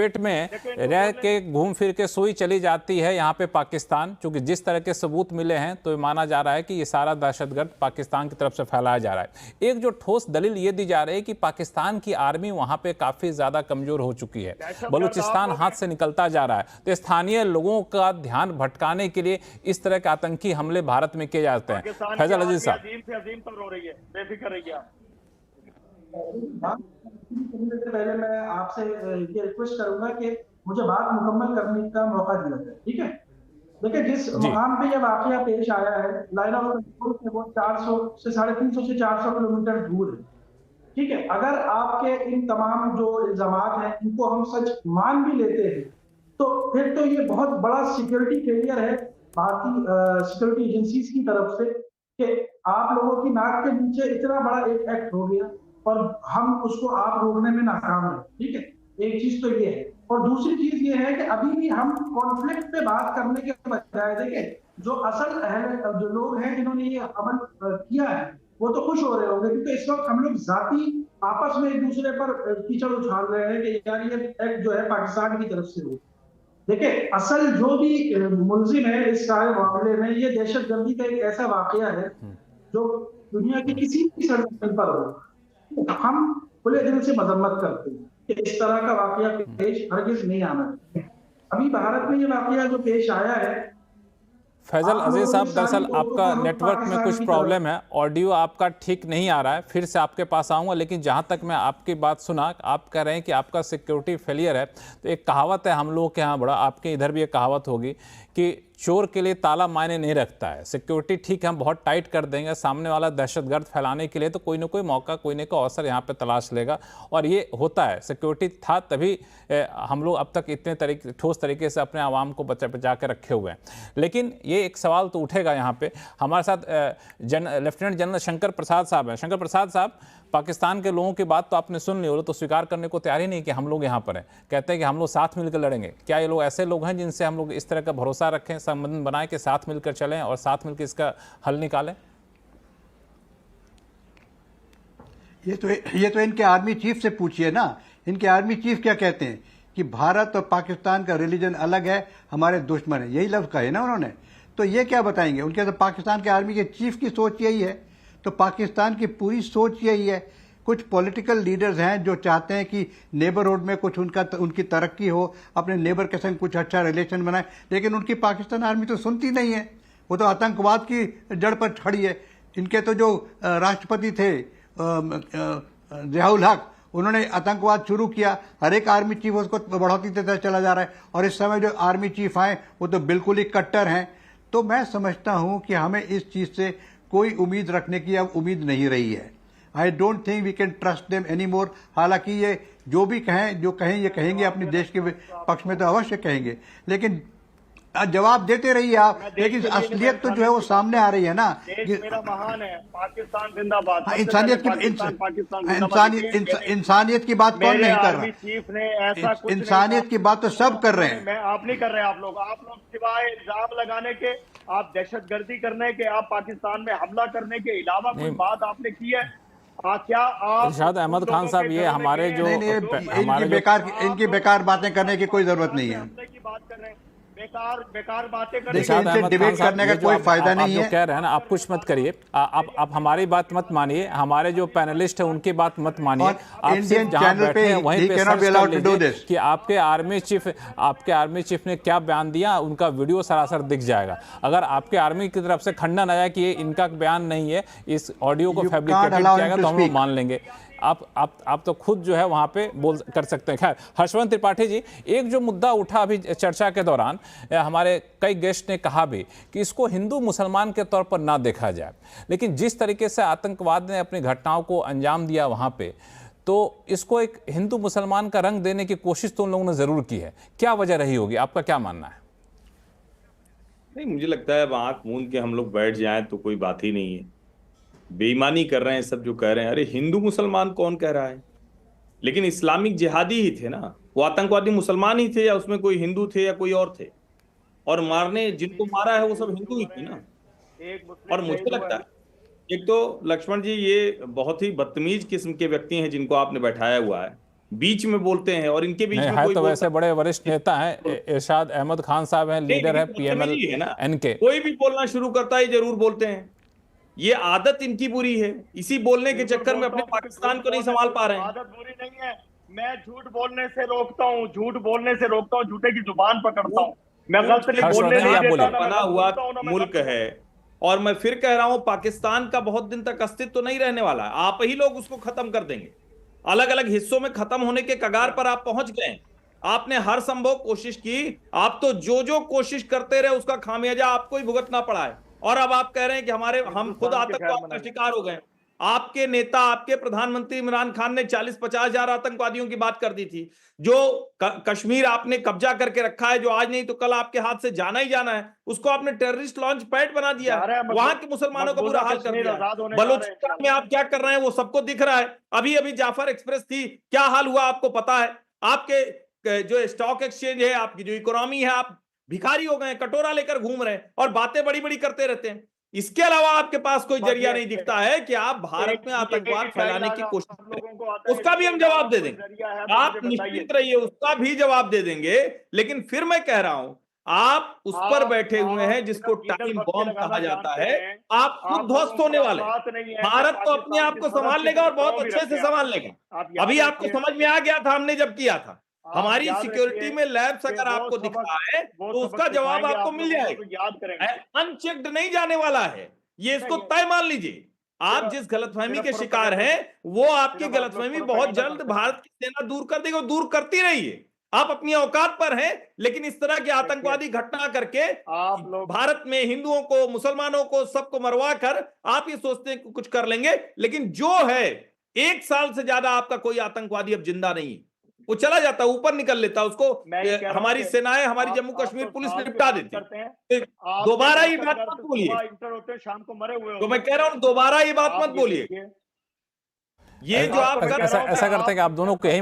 Private में रह के घूम फिर के सोई चली जाती है यहाँ पे पाकिस्तान, क्योंकि जिस तरह के सबूत मिले हैं तो माना जा रहा है कि ये सारा दहशतगर्द पाकिस्तान की तरफ से फैलाया जा रहा है। एक जो ठोस दलील ये दी जा रही है कि पाकिस्तान की आर्मी वहाँ पे काफ़ी ज़्यादा कमज़ोर हो चुकी है, बलूचिस्तान हाथ से निकलता जा रहा है, तो स्थानीय लोगों का ध्यान भटकाने के लिए इस तरह के आतंकी हमले भारत में किए जाते हैं। फैजल अजीज साहब, पहले मैं आपसे ये रिक्वेस्ट करूंगा कि मुझे बात मुकम्मल करने का मौका दिया जाए, ठीक है? देखिए, जिस मुकाम पे ये वाकया पेश आया है, लाइन ऑफ कंट्रोल से वो 400 से 350 से 400 किलोमीटर दूर है, ठीक है? अगर आपके इन तमाम जो इल्जामात हैं इनको हम सच मान भी लेते हैं, तो फिर तो ये बहुत बड़ा सिक्योरिटी फेलियर है भारतीय सिक्योरिटी एजेंसीज की तरफ से कि आप लोगों की नाक के नीचे इतना बड़ा एक एक्ट हो गया और हम उसको आप रोकने में नाकाम हैं, ठीक है? एक चीज तो ये है, और दूसरी चीज ये है कि अभी भी हम कॉन्फ्लिक्ट पे बात करने के बजाय, देखिए, जो असल जो लोग हैं जिन्होंने ये अमल किया है वो तो खुश हो रहे होंगे, क्योंकि इस वक्त हम लोग जाती आपस में एक दूसरे पर कीचड़ उछाल रहे हैं कि यार ये एक्ट जो है पाकिस्तान की तरफ से हो। देखिए, असल जो भी मुलजिम है इस सारे मामले में, ये दहशतगर्दी का एक ऐसा वाकया है जो दुनिया की किसी भी सरजमीन पर हो, हम खुले दिल से मजम्मत करते हैं कि इस तरह का वाकया पेश हरगिज नहीं आना चाहिए। अभी भारत में ये वाकया जो पेश आया है, फैजल अजीज साहब, दरअसल आपका नेटवर्क में कुछ प्रॉब्लम है, ऑडियो आपका ठीक नहीं आ रहा है, फिर से आपके पास आऊँगा। लेकिन जहाँ तक मैं आपकी बात सुना, आप कह रहे हैं कि आपका सिक्योरिटी फेलियर है, तो एक कहावत है हम लोगों के यहाँ, बड़ा आपके इधर भी एक कहावत होगी कि चोर के लिए ताला मायने नहीं रखता है। सिक्योरिटी ठीक है, हम बहुत टाइट कर देंगे, सामने वाला दहशतगर्द फैलाने के लिए तो कोई ना कोई मौका, कोई ना कोई अवसर यहाँ पे तलाश लेगा, और ये होता है। सिक्योरिटी था तभी हम लोग अब तक इतने ठोस तरीके से अपने आवाम को बचा के रखे हुए हैं। लेकिन ये एक सवाल तो उठेगा यहाँ पे। हमारे साथ लेफ्टिनेंट जनरल शंकर प्रसाद साहब हैं। शंकर प्रसाद साहब, पाकिस्तान के लोगों की बात तो आपने सुन ली, वो तो स्वीकार करने को तैयार ही नहीं कि हम लोग यहाँ पर हैं, कहते हैं कि हम लोग साथ मिलकर लड़ेंगे। क्या ये लोग ऐसे लोग हैं जिनसे हम लोग इस तरह का भरोसा रखें, संबंध बनाए कि साथ मिलकर चलें और साथ मिलकर इसका हल निकालें? ये तो इनके आर्मी चीफ से पूछिए ना। इनके आर्मी चीफ क्या कहते हैं कि भारत और पाकिस्तान का रिलीजन अलग है, हमारे दुश्मन है, यही लफ्ज कहे ना उन्होंने। तो ये क्या बताएंगे? उनके तो पाकिस्तान के आर्मी के चीफ की सोच यही है, तो पाकिस्तान की पूरी सोच यही है। कुछ पॉलिटिकल लीडर्स हैं जो चाहते हैं कि नेबरहुड में कुछ उनकी तरक्की हो, अपने नेबर के संग कुछ अच्छा रिलेशन बनाए, लेकिन उनकी पाकिस्तान आर्मी तो सुनती नहीं है, वो तो आतंकवाद की जड़ पर खड़ी है। इनके तो जो राष्ट्रपति थे जियाउल हक, उन्होंने आतंकवाद शुरू किया, हर एक आर्मी चीफ उसको बढ़ोतरी देता चला जा रहा है, और इस समय जो आर्मी चीफ आए वो तो बिल्कुल ही कट्टर हैं। तो मैं समझता हूं कि हमें इस चीज से कोई उम्मीद रखने की अब उम्मीद नहीं रही है। I don't think we can trust them any more. हालांकि ये जो भी कहें, जो कहें, ये कहेंगे अपने देश के पक्ष में तो अवश्य कहेंगे, लेकिन जवाब देते रहिए आप, लेकिन असलियत तो जो है वो सामने आ रही है ना। मेरा महान है, पाकिस्तान जिंदाबाद। इंसानियत की बात कौन नहीं कर रहा? चीफ ने ऐसा कुछ इंसानियत की बात तो सब कर रहे हैं। मैं आप नहीं कर रहे, आप लोग सिवाय इल्जाम लगाने के, आप दहशतगर्दी करने के, आप पाकिस्तान में हमला करने के अलावा कोई बात आपने की है? क्या आप इरशाद अहमद खान साहब, ये हमारे जो इनकी बेकार बातें करने की कोई जरूरत नहीं है। बात कर रहे हैं, बेकार बातें कर डिबेट करने का कोई फायदा नहीं है। जो कह रहे हैं ना, आप कुछ मत करिए, आप हमारी बात मत मानिए, हमारे जो पैनलिस्ट है उनकी बात मत मानिए। आप सिर्फ जहां बैठे हैं वहीं पे सर्च कर लीजिए कि आपके आर्मी चीफ ने क्या बयान दिया, उनका वीडियो सरासर दिख जाएगा। अगर आपके आर्मी की तरफ से खंडन आया कि ये इनका बयान नहीं है, इस ऑडियो को फैब्रिकेटेड किया गया, तो हम लोग मान लेंगे। आप तो खुद जो है वहां पे बोल कर सकते हैं। खैर, हर्षवर्धन त्रिपाठी जी, एक जो मुद्दा उठा अभी चर्चा के दौरान, हमारे कई गेस्ट ने कहा भी कि इसको हिंदू मुसलमान के तौर पर ना देखा जाए, लेकिन जिस तरीके से आतंकवाद ने अपनी घटनाओं को अंजाम दिया वहां पे, तो इसको एक हिंदू मुसलमान का रंग देने की कोशिश तो उन लोगों ने जरूर की है। क्या वजह रही होगी, आपका क्या मानना है? नहीं, मुझे लगता है अब आंख मूंद के हम लोग बैठ जाएं तो कोई बात ही नहीं है। बेईमानी कर रहे हैं सब जो कह रहे हैं। अरे हिंदू मुसलमान कौन कह रहा है? लेकिन इस्लामिक जिहादी ही थे ना, वो आतंकवादी मुसलमान ही थे, या उसमें कोई हिंदू थे या कोई और थे? और मारने जिनको मारा है वो सब हिंदू ही थे ना। और मुझे लगता है, एक तो लक्ष्मण जी, ये बहुत ही बदतमीज किस्म के व्यक्ति हैं जिनको आपने बैठाया हुआ है। बीच में बोलते हैं और इनके बीच नहीं में है कोई तो बोलता वैसे बड़े वरिष्ठ नेता हैं, इरशाद अहमद खान साहब हैं, नहीं, लीडर है लेकिन बदतमीजी पीएमएल है ना, एनके। कोई भी बोलना शुरू करता है जरूर बोलते हैं। ये आदत इनकी बुरी है, इसी बोलने के चक्कर में अपने पाकिस्तान को नहीं संभाल पा रहे हैं। आदत बुरी नहीं है, मैं झूठ बोलने से रोकता हूँ, झूठ बोलने से रोकता हूँ, झूठे की जुबान पकड़ता हूँ, मैं गलत नहीं बोलने हर्षवर्धन जी, आप नहीं देता, बोलिए। ना मैं बना गलत हुआ बोलता हूँ, ना मैं मुल्क गलत है और मैं फिर कह रहा हूं पाकिस्तान का बहुत दिन तक अस्तित्व तो नहीं रहने वाला है। आप ही लोग उसको खत्म कर देंगे, अलग अलग हिस्सों में खत्म होने के कगार पर आप पहुंच गए। आपने हर संभव कोशिश की, आप तो जो जो कोशिश करते रहे उसका खामियाजा आपको ही भुगतना पड़ा है। और अब आप कह रहे हैं कि हम खुद आतंकवाद का शिकार हो गए। आपके नेता, आपके प्रधानमंत्री इमरान खान ने 40-50 हजार आतंकवादियों की बात कर दी थी। जो कश्मीर आपने कब्जा करके रखा है, जो आज नहीं तो कल आपके हाथ से जाना ही जाना है, उसको आपने टेररिस्ट लॉन्च पैड बना दिया है, वहां के मुसलमानों का बुरा हाल कर दिया है। बलूचिस्तान में आप क्या कर रहे हैं वो सबको दिख रहा है। अभी अभी जाफर एक्सप्रेस थी, क्या हाल हुआ आपको पता है। आपके जो स्टॉक एक्सचेंज है, आपकी जो इकोनॉमी है, आप भिखारी हो गए, कटोरा लेकर घूम रहे हैं और बातें बड़ी बड़ी करते रहते हैं। इसके अलावा आपके पास कोई जरिया नहीं दिखता है कि आप भारत में आतंकवाद फैलाने की कोशिश करें। उसका भी हम जवाब दे देंगे, आप निश्चित रहिए, उसका भी जवाब दे देंगे। लेकिन फिर मैं कह रहा हूं, आप उस पर बैठे हुए हैं जिसको टाइम बॉम्ब कहा जाता है, आप खुद ध्वस्त होने वाले। भारत तो अपने आप को संभाल लेगा और बहुत अच्छे से संभाल लेगा। अभी आपको समझ में आ गया था हमने जब किया था। हमारी सिक्योरिटी में लैब्स अगर आपको दिख रहा है तो उसका जवाब आपको मिल जाएगा। अनचेक्ड नहीं जाने वाला है ये, इसको तय मान लीजिए। आप जिस गलतफहमी के शिकार हैं वो आपकी गलतफहमी बहुत जल्द भारत की सेना दूर कर देगी, दूर करती रहिए। आप अपनी औकात पर हैं, लेकिन इस तरह की आतंकवादी घटना करके आप लोग भारत में हिंदुओं को, मुसलमानों को, सबको मरवा कर आप ये सोचते हैं कि कुछ कर लेंगे। लेकिन जो है 1 साल से ज्यादा आपका कोई आतंकवादी अब जिंदा नहीं है, वो चला जाता, ऊपर निकल लेता, उसको हमारी सेनाएं, हमारी जम्मू कश्मीर पुलिस निपटा देती। दोबारा ये बात मत बोलिए, इंटर होते हैं शाम को मरे हुए, तो मैं कह रहा हूं दोबारा ये बात मत बोलिए। ये जो आप ऐसा करते हैं कि आप दोनों को यही